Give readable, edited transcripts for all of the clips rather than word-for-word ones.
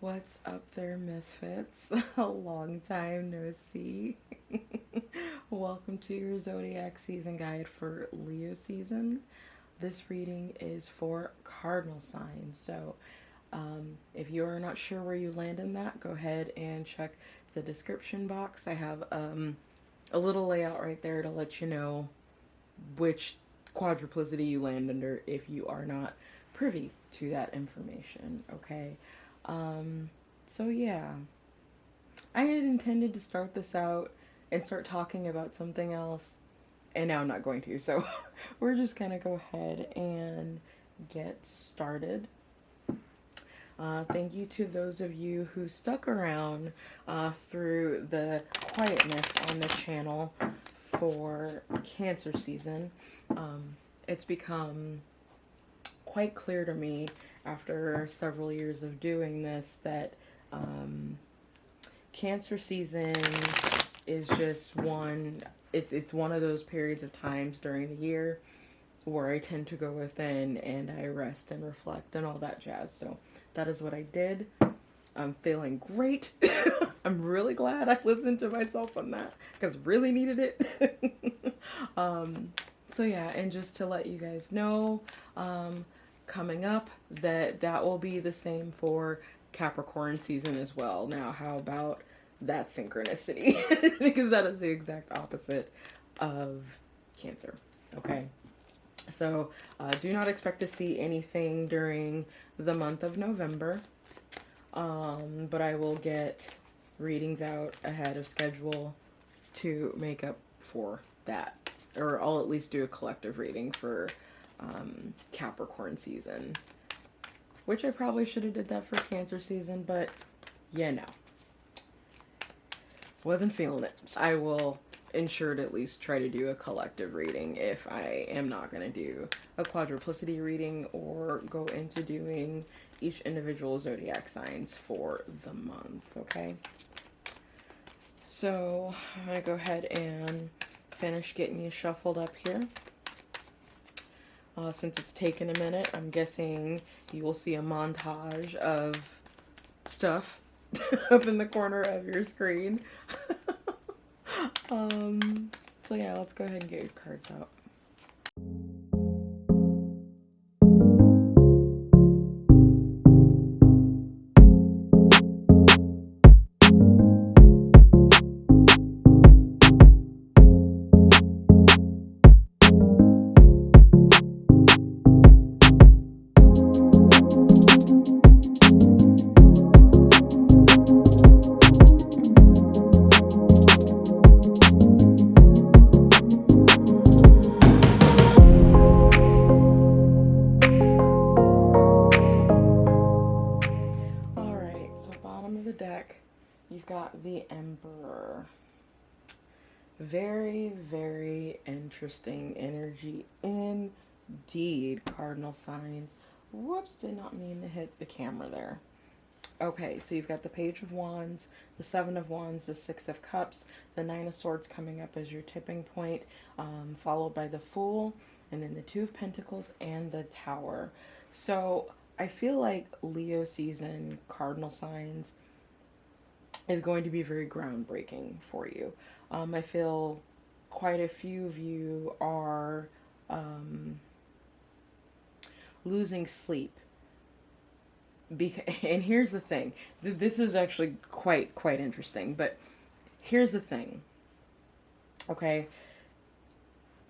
What's up there, misfits? A long time no see. Welcome to your zodiac season guide for Leo season. This reading is for cardinal signs. So, if you are not sure where you land in that, go ahead and check the description box. I have a little layout right there to let you know which quadruplicity you land under if you are not privy to that information. Okay. Um, so yeah, I had intended to start this out and start talking about something else, and now I'm not going to. So we're just gonna go ahead and get started. Thank you to those of you who stuck around through the quietness on the channel for Cancer season. It's become quite clear to me after several years of doing this that Cancer season is just it's one of those periods of times during the year where I tend to go within and I rest and reflect and all that jazz. So that is what I did. I'm feeling great. I'm really glad I listened to myself on that because really needed it. So yeah, and just to let you guys know, coming up that will be the same for Capricorn season as well. Now, how about that synchronicity? Because that is the exact opposite of Cancer. Okay. So do not expect to see anything during the month of November. But I will get readings out ahead of schedule to make up for that. Or I'll at least do a collective reading for Capricorn season. Which I probably should have did that for Cancer season, but yeah, no. Wasn't feeling it. I will ensure to at least try to do a collective reading if I am not going to do a quadruplicity reading or go into doing each individual zodiac signs for the month, okay? So I'm going to go ahead and finish getting you shuffled up here. Since it's taken a minute, I'm guessing you will see a montage of stuff up in the corner of your screen. So yeah, let's go ahead and get your cards out. You've got the Emperor. Very, very interesting energy indeed, cardinal signs. Whoops, did not mean to hit the camera there. Okay, so you've got the Page of Wands, the Seven of Wands, the Six of Cups, the Nine of Swords coming up as your tipping point, followed by the Fool, and then the Two of Pentacles and the Tower. So I feel like Leo season, cardinal signs, is going to be very groundbreaking for you. I feel quite a few of you are losing sleep. And here's the thing. This is actually quite interesting. But here's the thing. Okay.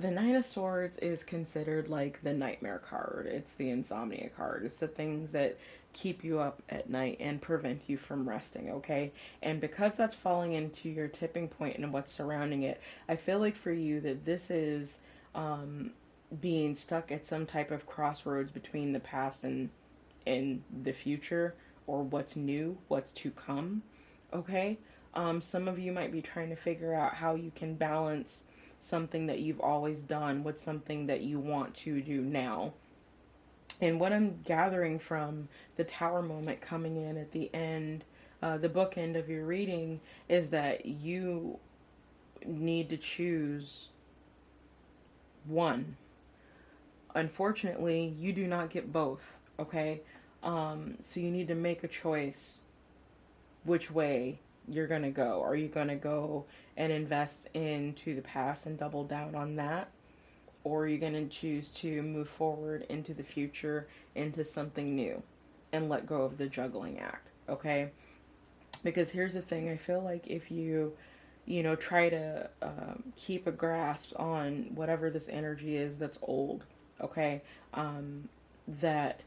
The Nine of Swords is considered like the nightmare card. It's the insomnia card. It's the things that keep you up at night and prevent you from resting, okay? And because that's falling into your tipping point and what's surrounding it, I feel like for you that this is being stuck at some type of crossroads between the past and the future, or what's new, what's to come, okay? Some of you might be trying to figure out how you can balance something that you've always done with something that you want to do now. And what I'm gathering from the Tower moment coming in at the end, the bookend of your reading, is that you need to choose one. Unfortunately, you do not get both, okay? So you need to make a choice which way you're going to go. Are you going to go and invest into the past and double down on that? Or are you going to choose to move forward into the future, into something new, and let go of the juggling act? Okay? Because here's the thing, I feel like if you, try to keep a grasp on whatever this energy is that's old, okay, that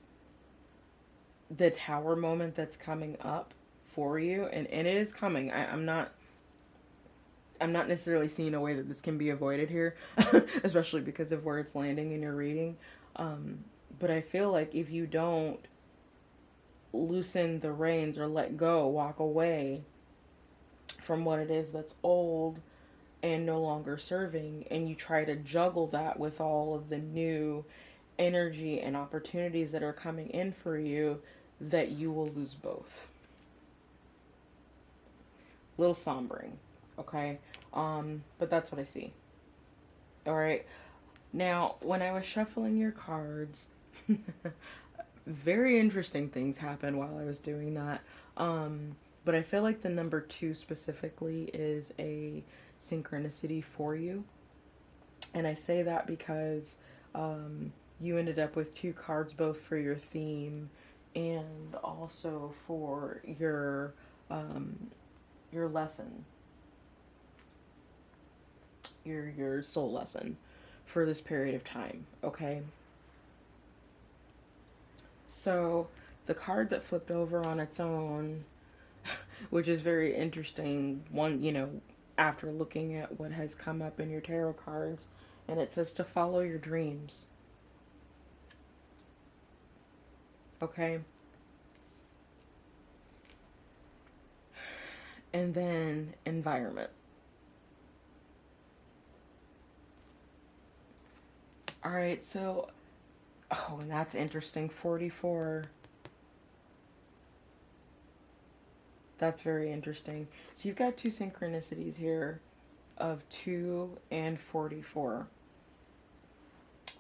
the tower moment that's coming up for you, and it is coming. I'm not necessarily seeing a way that this can be avoided here, especially because of where it's landing in your reading. But I feel like if you don't loosen the reins or let go, walk away from what it is that's old and no longer serving, and you try to juggle that with all of the new energy and opportunities that are coming in for you, that you will lose both. Little sombering, okay? But that's what I see. All right. Now, when I was shuffling your cards, very interesting things happened while I was doing that. But I feel like the number 2 specifically is a synchronicity for you. And I say that because you ended up with 2 cards, both for your theme and also for your lesson, your soul lesson for this period of time, okay? So the card that flipped over on its own, which is very interesting, after looking at what has come up in your tarot cards, and it says to follow your dreams. Okay? And then environment. Alright, so, and that's interesting, 44. That's very interesting. So you've got 2 synchronicities here of 2 and 44.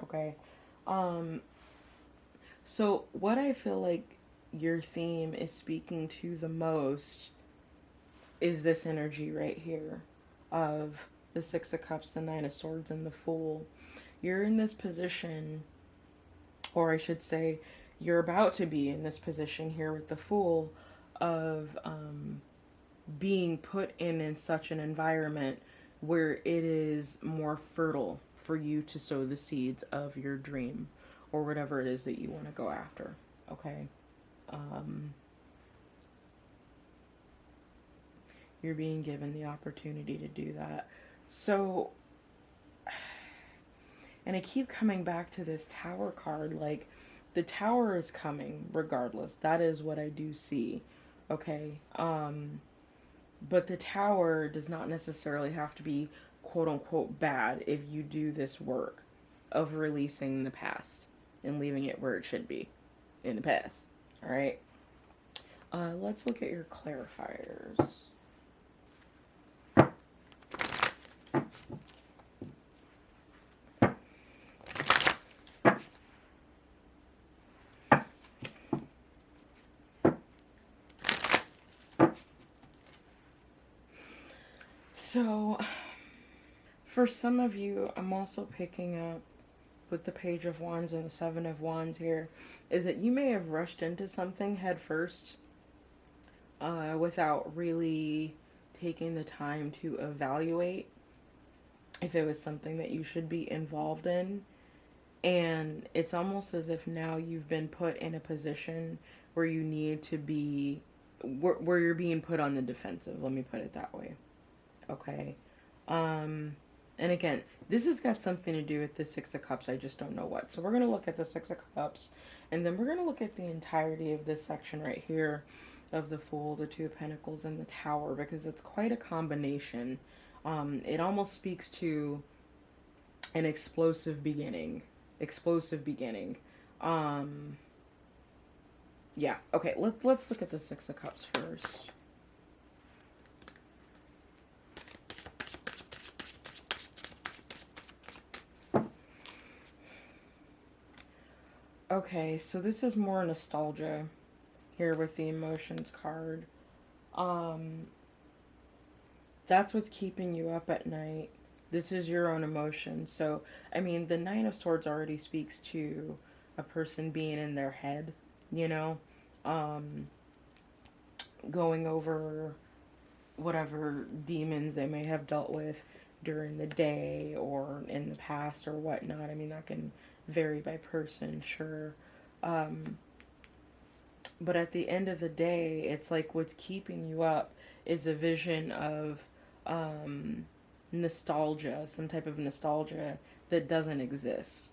Okay. So what I feel like your theme is speaking to the most is this energy right here of the 6 of Cups, the 9 of Swords, and the Fool. You're in this position, or I should say, you're about to be in this position here with the Fool of being put in such an environment where it is more fertile for you to sow the seeds of your dream or whatever it is that you want to go after. Okay. You're being given the opportunity to do that. So, and I keep coming back to this Tower card, like, the Tower is coming regardless. That is what I do see. Okay. But the Tower does not necessarily have to be quote unquote bad if you do this work of releasing the past and leaving it where it should be, in the past. All right. Let's look at your clarifiers. So, for some of you, I'm also picking up with the Page of Wands and the 7 of Wands here, is that you may have rushed into something head first without really taking the time to evaluate if it was something that you should be involved in. And it's almost as if now you've been put in a position where you need to be, where you're being put on the defensive, let me put it that way. Okay. And again, this has got something to do with the 6 of Cups. I just don't know what. So we're going to look at the 6 of Cups. And then we're going to look at the entirety of this section right here of the Fool, the 2 of Pentacles, and the Tower. Because it's quite a combination. It almost speaks to an explosive beginning. Explosive beginning. Yeah. Okay, let's look at the 6 of Cups first. Okay, so this is more nostalgia here with the emotions card. Um, that's what's keeping you up at night. This is your own emotion. So, I mean, the Nine of Swords already speaks to a person being in their head, you know, um, going over whatever demons they may have dealt with during the day or in the past or whatnot. I mean, that can vary by person, sure. Um, but at the end of the day, it's like what's keeping you up is a vision of nostalgia, some type of nostalgia that doesn't exist.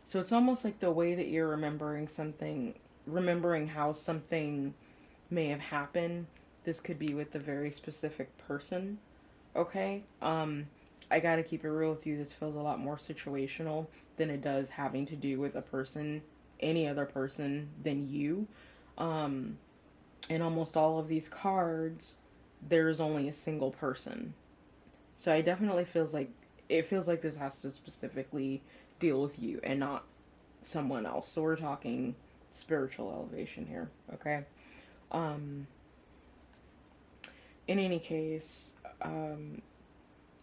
So it's almost like the way that you're remembering something, remembering how something may have happened. This could be with a very specific person. Okay? I gotta keep it real with you. This feels a lot more situational than it does having to do with a person, any other person than you. Um, in almost all of these cards, there's only a single person. So I definitely feels like this has to specifically deal with you and not someone else. So we're talking spiritual elevation here, okay? Um, in any case,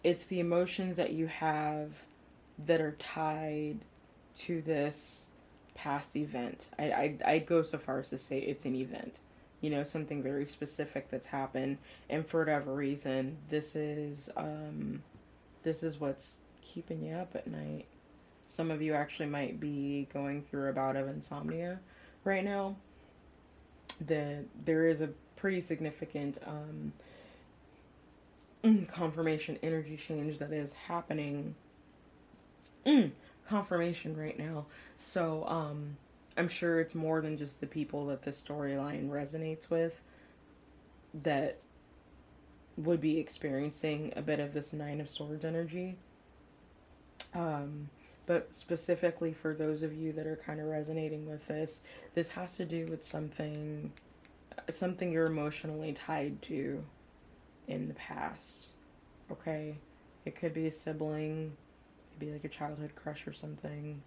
it's the emotions that you have that are tied to this past event. I'd go so far as to say it's an event. You know, something very specific that's happened, and for whatever reason, this is what's keeping you up at night. Some of you actually might be going through a bout of insomnia right now. There is a pretty significant confirmation energy change that is happening. Confirmation right now. So I'm sure it's more than just the people that this storyline resonates with that would be experiencing a bit of this Nine of Swords energy. But specifically for those of you that are kind of resonating with this has to do with something you're emotionally tied to in the past. Okay? It could be a sibling, it could be like a childhood crush or something.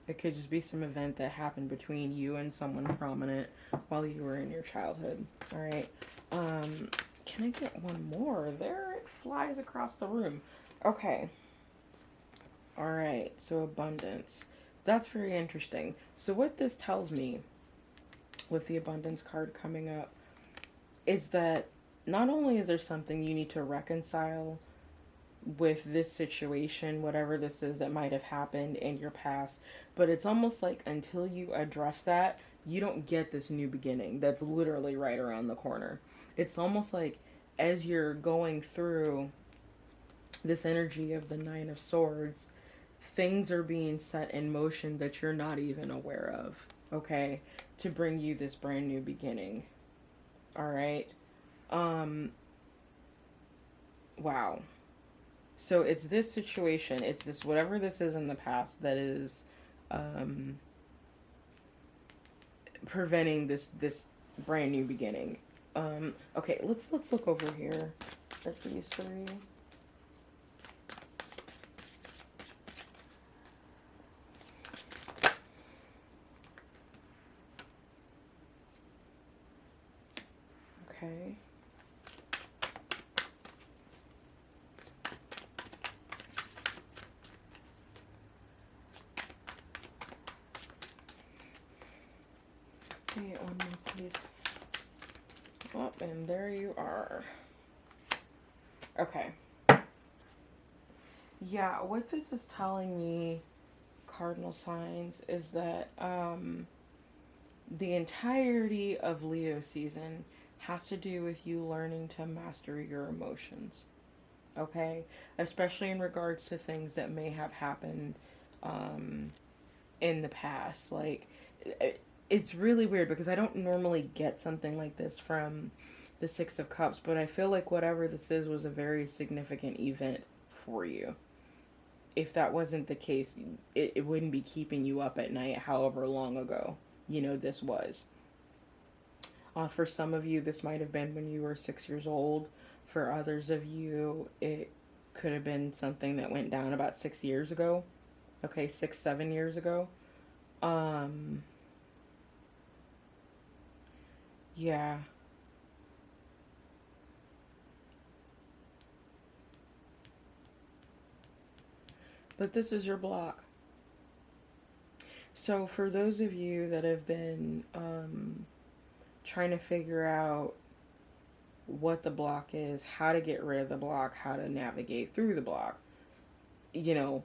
It could just be some event that happened between you and someone prominent while you were in your childhood. Alright. Can I get one more? There it flies across the room. Okay. Alright, so abundance. That's very interesting. So what this tells me with the abundance card coming up is that not only is there something you need to reconcile with this situation, whatever this is that might have happened in your past, but it's almost like until you address that, you don't get this new beginning that's literally right around the corner. It's almost like as you're going through this energy of the Nine of Swords, things are being set in motion that you're not even aware of, okay, to bring you this brand new beginning. All right. Wow. So it's this situation, it's this whatever this is in the past that is preventing this brand new beginning. Okay, let's look over here at these three. Okay. Get one more, please. Oh, and there you are. Okay. Yeah, what this is telling me, cardinal signs, is that the entirety of Leo season has to do with you learning to master your emotions. Okay? Especially in regards to things that may have happened in the past. Like, it's really weird because I don't normally get something like this from the Six of Cups, but I feel like whatever this is was a very significant event for you. If that wasn't the case, it wouldn't be keeping you up at night however long ago, this was. For some of you, this might have been when you were 6 years old. For others of you, it could have been something that went down about 6 years ago. Okay, 6, 7 years ago. Yeah. But this is your block. So for those of you that have been trying to figure out what the block is, how to get rid of the block, how to navigate through the block, you know,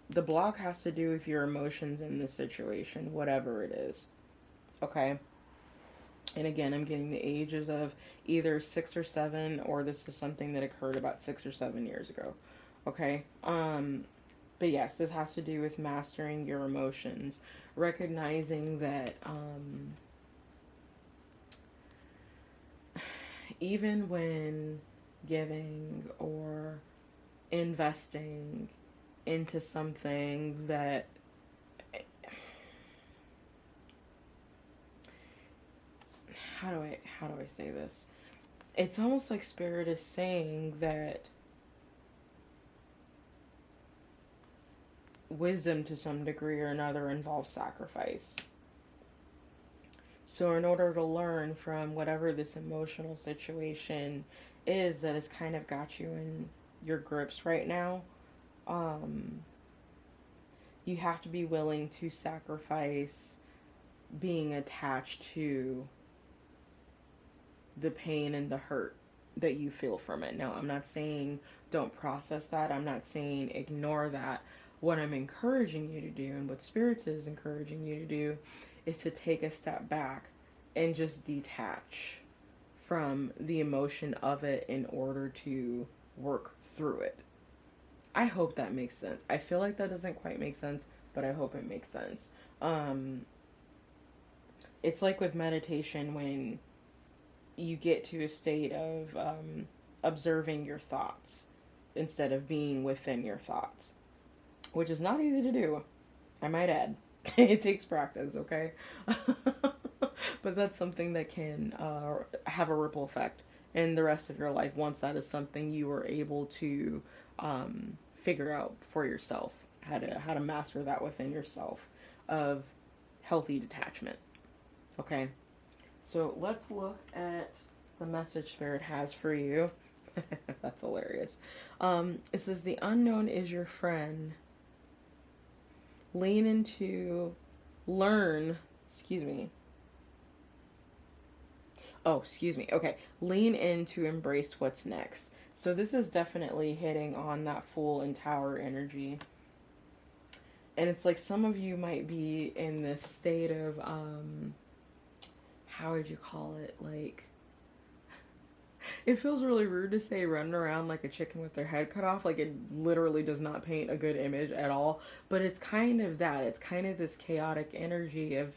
the block has to do with your emotions in this situation, whatever it is. Okay? And again, I'm getting the ages of either 6 or 7, or this is something that occurred about 6 or 7 years ago. Okay? But yes, this has to do with mastering your emotions, recognizing that even when giving or investing into something that how do I say this? It's almost like Spirit is saying that wisdom to some degree or another involves sacrifice. So in order to learn from whatever this emotional situation is that has kind of got you in your grips right now, you have to be willing to sacrifice being attached to the pain and the hurt that you feel from it. Now, I'm not saying don't process that. I'm not saying ignore that. What I'm encouraging you to do, and what Spirits is encouraging you to do, is to take a step back and just detach from the emotion of it in order to work through it. I hope that makes sense. I feel like that doesn't quite make sense, but I hope it makes sense. It's like with meditation when you get to a state of observing your thoughts instead of being within your thoughts, which is not easy to do, I might add. It takes practice, okay? But that's something that can have a ripple effect in the rest of your life once that is something you are able to figure out for yourself, how to master that within yourself, of healthy detachment. Okay, so let's look at the message Spirit has for you. That's hilarious. It says the unknown is your friend. Lean into, learn, excuse me. Oh, excuse me. Okay, lean in to embrace what's next. So this is definitely hitting on that Fool and Tower energy. And it's like some of you might be in this state of, how would you call it? Like, it feels really rude to say running around like a chicken with their head cut off. Like, it literally does not paint a good image at all. But it's kind of that. It's kind of this chaotic energy of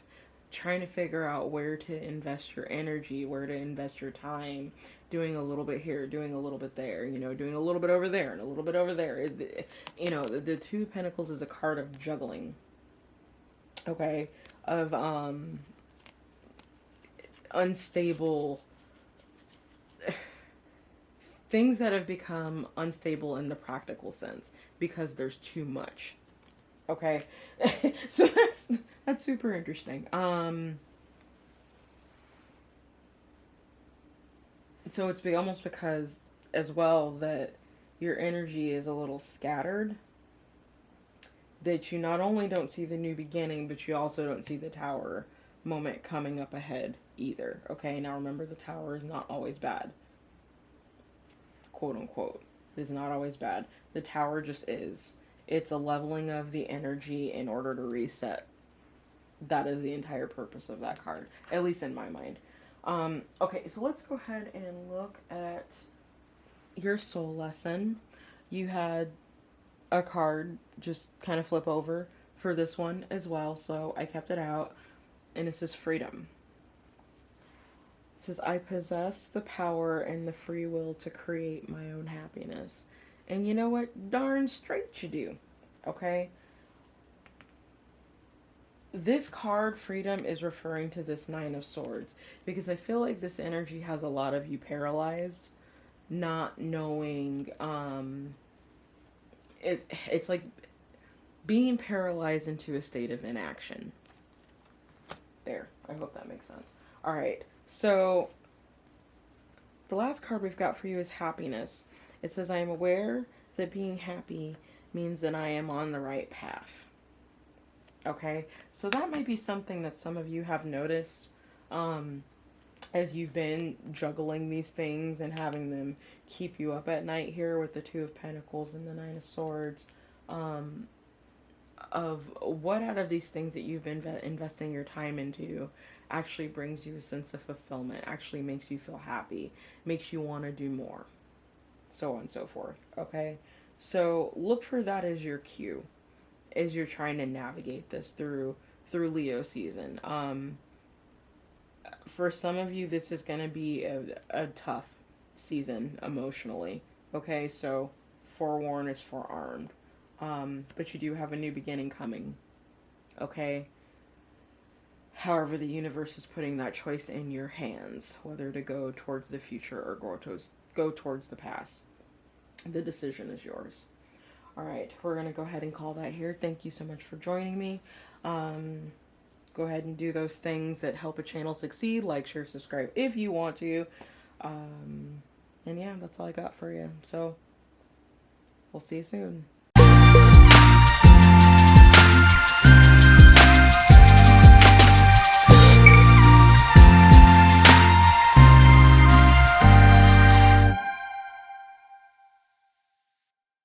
trying to figure out where to invest your energy, where to invest your time, doing a little bit here, doing a little bit there, you know, doing a little bit over there and a little bit over there. You know, the Two of Pentacles is a card of juggling. Okay? Of unstable things that have become unstable in the practical sense because there's too much. Okay? So that's super interesting. So it's almost because as well that your energy is a little scattered, that you not only don't see the new beginning, but you also don't see the Tower moment coming up ahead either. Okay, now remember, the Tower is not always bad. Quote unquote. It is not always bad. The Tower just is. It's a leveling of the energy in order to reset. That is the entire purpose of that card, at least in my mind. Okay, so let's go ahead and look at your soul lesson. You had a card just kind of flip over for this one as well, so I kept it out, and it says freedom. It says, I possess the power and the free will to create my own happiness. And you know what? Darn straight you do. Okay? This card, freedom, is referring to this Nine of Swords, because I feel like this energy has a lot of you paralyzed, not knowing, it's like being paralyzed into a state of inaction. There, I hope that makes sense. All right. So the last card we've got for you is happiness. It says, I am aware that being happy means that I am on the right path. Okay. So that might be something that some of you have noticed. As you've been juggling these things and having them keep you up at night here with the Two of Pentacles and the Nine of Swords, of what out of these things that you've been investing your time into actually brings you a sense of fulfillment, actually makes you feel happy, makes you want to do more, so on and so forth. Okay, so look for that as your cue as you're trying to navigate this through Leo season. For some of you, this is going to be a tough season emotionally. Okay, so forewarned is forearmed. But you do have a new beginning coming. Okay? However, the universe is putting that choice in your hands, whether to go towards the future or go towards the past. The decision is yours. All right, we're going to go ahead and call that here. Thank you so much for joining me. Go ahead and do those things that help a channel succeed, like, share, subscribe if you want to. And yeah, that's all I got for you. So we'll see you soon.